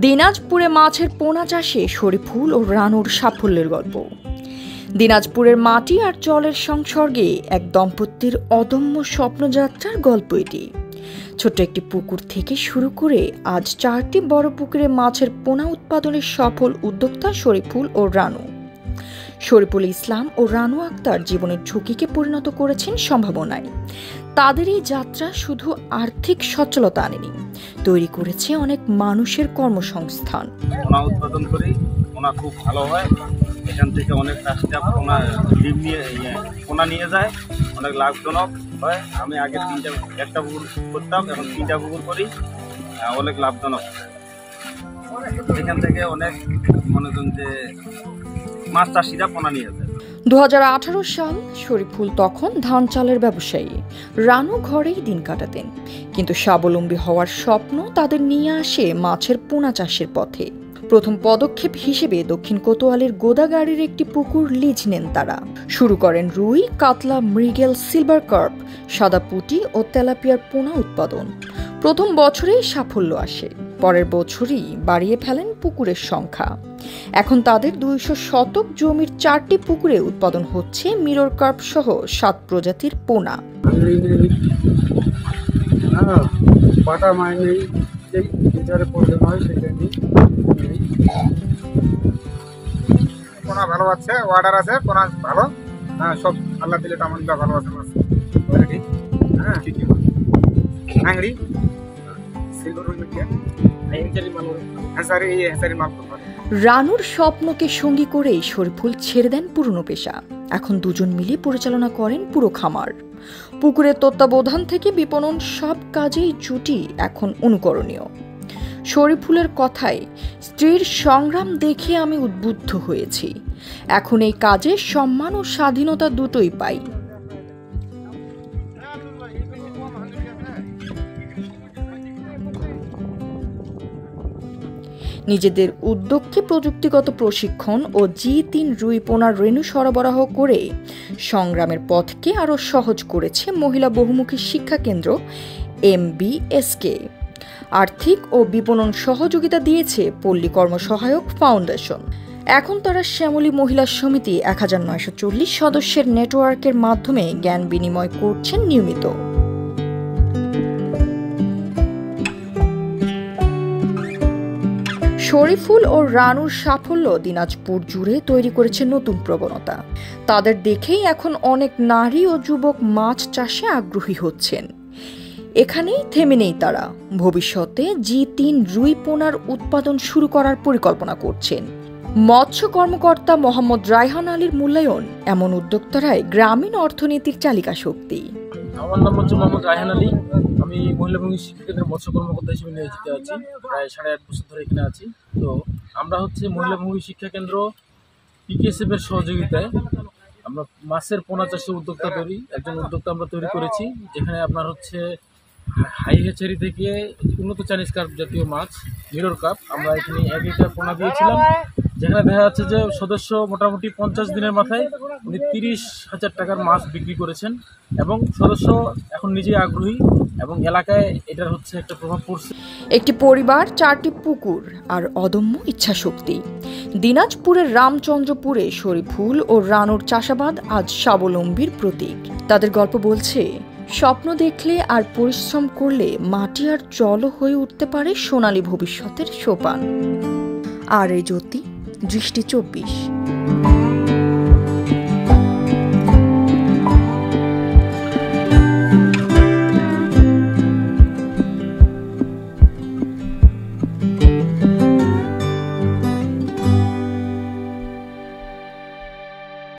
দিনাজপুরে মাছের পোনা চাষে শরীফুল ও রানুর সাফল্যের গল্প। দিনাজপুরের মাটি আর জলের সংসর্গে এক দম্পতির অদম্য স্বপ্নযাত্রার গল্প এটি। ছোট্ট একটি পুকুর থেকে শুরু করে আজ 4টি বড় পুকুরে মাছের পোনা উৎপাদনের সফল উদ্যোক্তা শরীফুল ও রানু। শরীফুল ইসলাম ও রানু আক্তার জীবনের ঝুঁকিকে পরিণত করেছেন সম্ভাবনায়। তাদের এই যাত্রা শুধু আর্থিক সচ্ছলতা আনেনি, তৈরি করেছে অনেক মানুষের কর্মসংস্থান। পোনা উৎপাদন করি, পোনা খুব ভালো হয়। এখান থেকে অনেক চাষিরা পোনা নিয়ে যায়, অনেক লাভজনক হয়। আমি আগে একটা পুকুর করতাম, এখন 3টা পুকুর করি, অনেক লাভজনক। এখান থেকে অনেক মনে করেন যে মাছ চাষিরা পোনা নিয়ে যায়। 2018 সাল। শরীফুল তখন ধান চালের ব্যবসায়ী, রানু ঘরেই দিন কাটাতেন। কিন্তু স্বাবলম্বী হওয়ার স্বপ্ন তাদের নিয়ে আসে মাছের পোনা চাষের পথে। প্রথম পদক্ষেপ হিসেবে দক্ষিণ কোতোয়ালির গোদাগাড়ির একটি পুকুর লিজ নেন তারা। শুরু করেন রুই, কাতলা, মৃগেল, সিলভার কার্প, সাদা পুঁটি ও তেলাপিয়ার পোনা উৎপাদন। প্রথম বছরেই সাফল্য আসে, পরের বছরই বাড়িয়ে ফেলেন পুকুরের সংখ্যা। এখন তাদের 200 শতক জমির 4টি পুকুরে উৎপাদন হচ্ছে মিরর কার্প সহ 7 প্রজাতির পোনা। পোনা ভালো আছে, অর্ডার আছে, পোনা ভালো। হ্যাঁ, সব আল্লাহ দিলে তেমন ভালো আছে মাছ। হ্যাঁ, আংড়ি রানুর স্বপ্নকে সঙ্গী করেই শরীফুল ছেড়ে দেন পুরনো পেশা। এখন দুজন মিলে পরিচালনা করেন পুরো খামার। পুকুরের তত্ত্বাবধান থেকে বিপণন সব কাজেই জুটি এখন অনুকরণীয়। শরীফুলের কথায়, স্ত্রীর সংগ্রাম দেখে আমি উদ্বুদ্ধ হয়েছি। এখন এই কাজে সম্মান ও স্বাধীনতা দুটোই পাই। নিজেদের উদ্যোগকে প্রযুক্তিগত প্রশিক্ষণ ও G3 রুই পোনার রেণু সরবরাহ করে সংগ্রামের পথকে আরও সহজ করেছে মহিলা বহুমুখী শিক্ষা কেন্দ্র MBSK। আর্থিক ও বিপণন সহযোগিতা দিয়েছে পল্লী কর্মসহায়ক ফাউন্ডেশন। এখন তারা শ্যামলী মহিলা সমিতি 1940 সদস্যের নেটওয়ার্কের মাধ্যমে জ্ঞান বিনিময় করছেন নিয়মিত। শরীফুল ও রানুর সাফল্য দিনাজপুর জুড়ে তৈরি করেছে নতুন প্রবণতা। তাদের দেখেই এখন অনেক নারী ও যুবক মাছ চাষে আগ্রহী হচ্ছেন। এখানেই থেমে নেই তারা, ভবিষ্যতে G3 রুই পোনার উৎপাদন শুরু করার পরিকল্পনা করছেন। মৎস্য কর্মকর্তা মোহাম্মদ রায়হান আলীর মূল্যায়ন, এমন উদ্যোক্তারাই গ্রামীণ অর্থনীতির চালিকা শক্তি। আমার নাম হচ্ছে মোহাম্মদ রায়হান আলী। আমি মহিলা ভূমি শিক্ষা কেন্দ্রের মৎস্য কর্মকর্তা হিসেবে নিয়োজিত আছি। প্রায় 8.5 বছর ধরে এখানে আছি। তো আমরা হচ্ছে মহিলা ভূমি শিক্ষা কেন্দ্র PKSF এর সহযোগিতায় আমরা মাছের পোনা চাষের উদ্যোক্তা একজন উদ্যোক্তা আমরা তৈরি করেছি, যেখানে আপনার হচ্ছে হাই হ্যাচারি থেকে উন্নত চাইনিজ কার্প জাতীয় মাছ মিরর কাপ আমরা এখানে 1 লিটার পোনা দিয়েছিলাম, যেখানে দেখা যাচ্ছে যে সদস্য মোটামুটি 50 দিনের মাথায় উনি 30,000 টাকার মাছ বিক্রি করেছেন এবং সদস্য এখন নিজেই আগ্রহী এবং এলাকায় এটার হচ্ছে একটা প্রভাব পড়ছে। একটি পরিবার, 4টি পুকুর আর অদম্য ইচ্ছাশক্তি। দিনাজপুরের রামচন্দ্রপুরে শরীফুল ও রানুর চাষাবাদ আজ স্বাবলম্বীর প্রতীক। তাদের গল্প বলছে, স্বপ্ন দেখলে আর পরিশ্রম করলে মাটি আর জলও হয়ে উঠতে পারে সোনালী ভবিষ্যতের সোপান। আর এই জ্যোতি, দৃষ্টি 24।